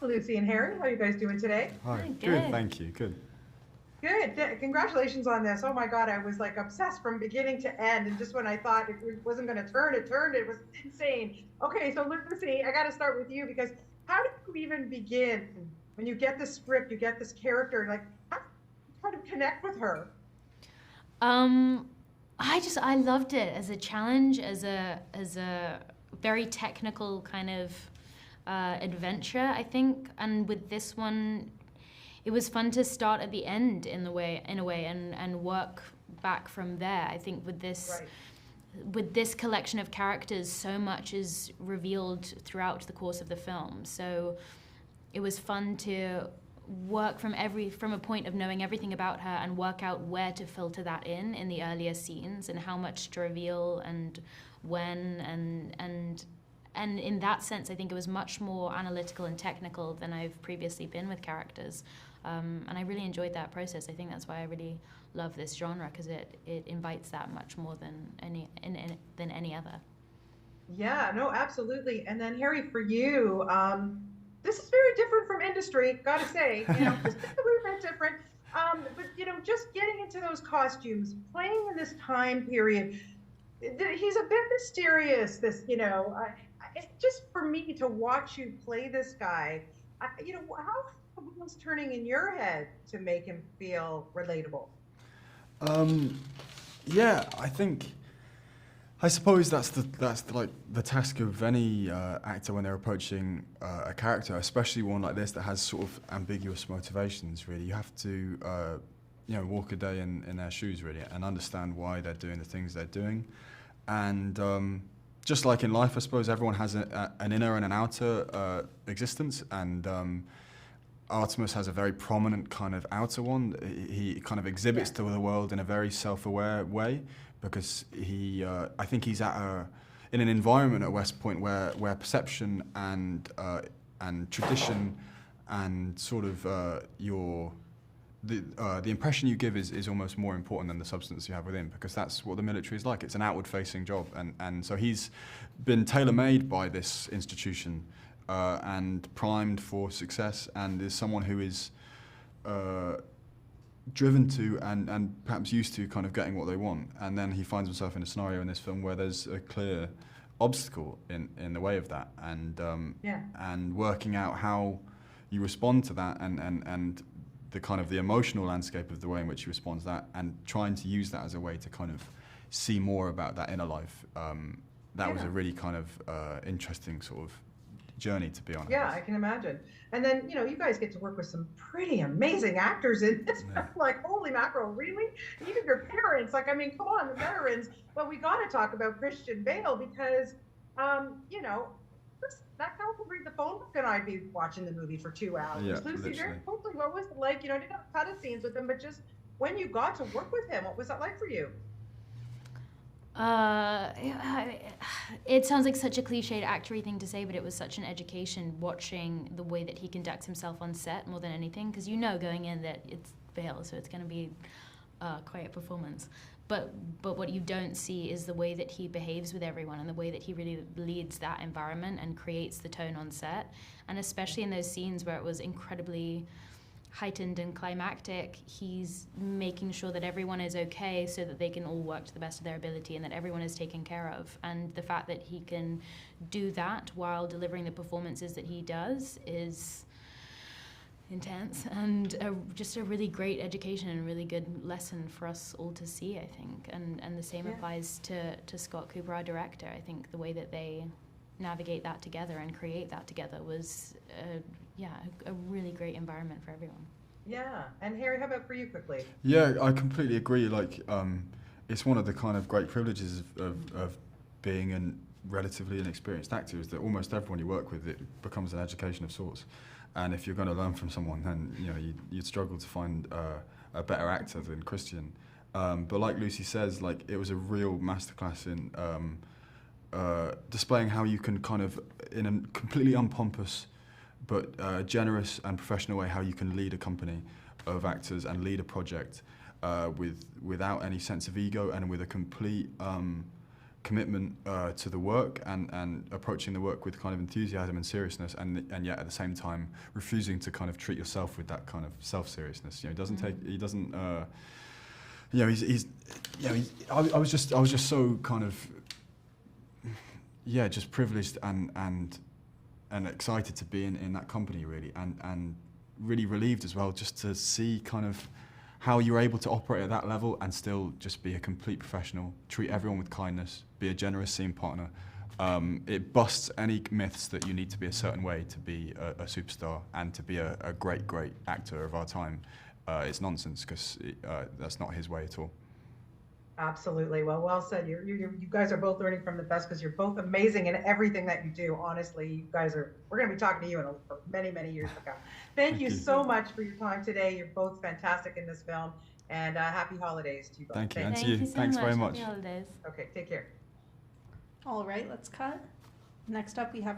Lucy and Harry. How are you guys doing today? Hi. Hi, Good, good. thank you. Good. Good. Congratulations on this. Oh my God, I was like obsessed from beginning to end. And just when I thought it wasn't going to turn, it turned. It was insane. Okay, so Lucy, I got to start with you because how do you even begin when you get this script, you get this character, like how do you kind of connect with her? Um, I loved it as a challenge, as a very technical kind of adventure, I think. And with this one, it was fun to start at the end in a way, and work back from there. I think Right. with this collection of characters, so much is revealed throughout the course of the film. So it was fun to work from a point of knowing everything about her and work out where to filter that in the earlier scenes and how much to reveal and when and in that sense I think it was much more analytical and technical than I've previously been with characters, and I really enjoyed that process. I think that's why I really love this genre, because it invites that much more than than any other. Yeah, no, absolutely. And then Harry, for you, this is very different from industry, gotta say, just a little bit different. But just getting into those costumes, playing in this time period, he's a bit mysterious. It's just for me to watch you play this guy. How was turning in your head to make him feel relatable? Um, yeah, I suppose like the task of any actor when they're approaching a character, especially one like this that has sort of ambiguous motivations. Really, you have to walk a day in their shoes really and understand why they're doing the things they're doing, and just like in life, I suppose everyone has an inner and an outer existence, and Artemis has a very prominent kind of outer one. He kind of exhibits to the world in a very self-aware way, because I think he's in an environment at West Point where perception and tradition and sort of the impression you give is almost more important than the substance you have within, because that's what the military is like. It's an outward-facing job, and so he's been tailor-made by this institution and primed for success, and is someone who is driven to and perhaps used to kind of getting what they want. And then he finds himself in a scenario in this film where there's a clear obstacle in the way of that, and working out how you respond to that, and the kind of the emotional landscape of the way in which you respond to that, and trying to use that as a way to kind of see more about that inner life. That was a really kind of interesting sort of journey, to be honest. Yeah, I can imagine. And then, you guys get to work with some pretty amazing actors in this. Yeah. Like, holy mackerel, really? Even your parents, like, I mean, come on, the veterans. But we got to talk about Christian Bale because, that guy could read the phone book and I'd be watching the movie for 2 hours. Yeah, Lucy, literally. very quickly, what was it like? I didn't have a ton of scenes with him, but just when you got to work with him, what was that like for you? Uh, it sounds like such a cliched actory thing to say, but it was such an education watching the way that he conducts himself on set more than anything, because going in that it's Bale, so it's going to be quite a performance. But what you don't see is the way that he behaves with everyone and the way that he really leads that environment and creates the tone on set, and especially in those scenes where it was incredibly heightened and climactic, he's making sure that everyone is okay so that they can all work to the best of their ability and that everyone is taken care of. And the fact that he can do that while delivering the performances that he does is intense, and just a really great education and really good lesson for us all to see, I think. And the same applies to Scott Cooper, our director. I think the way that they navigate that together and create that together was a really great environment for everyone. Yeah. And Harry, how about for you quickly? Yeah, I completely agree. Like, it's one of the kind of great privileges of being a relatively inexperienced actor, is that almost everyone you work with, it becomes an education of sorts. And if you're going to learn from someone, then you'd struggle to find a better actor than Christian. But like Lucy says, like, it was a real masterclass in displaying how you can kind of, in a completely unpompous but generous and professional way, how you can lead a company of actors and lead a project without any sense of ego, and with a complete commitment to the work and approaching the work with kind of enthusiasm and seriousness, and yet at the same time refusing to kind of treat yourself with that kind of self-seriousness. You know, I was just so kind of, just privileged and excited to be in that company, really, and really relieved as well, just to see kind of how you're able to operate at that level and still just be a complete professional, treat everyone with kindness, be a generous scene partner. It busts any myths that you need to be a certain way to be a superstar and to be a great actor of our time. It's nonsense, because that's not his way at all. Absolutely. Well said. You guys are both learning from the best, because you're both amazing in everything that you do. Honestly, you guys we're going to be talking to you for many, many years to come. Thank you so much for your time today. You're both fantastic in this film, and happy holidays to you both. Thank you. Thank And to you. you so Thanks much. very much. Happy holidays. Okay, take care. All right, let's cut. Next up, we have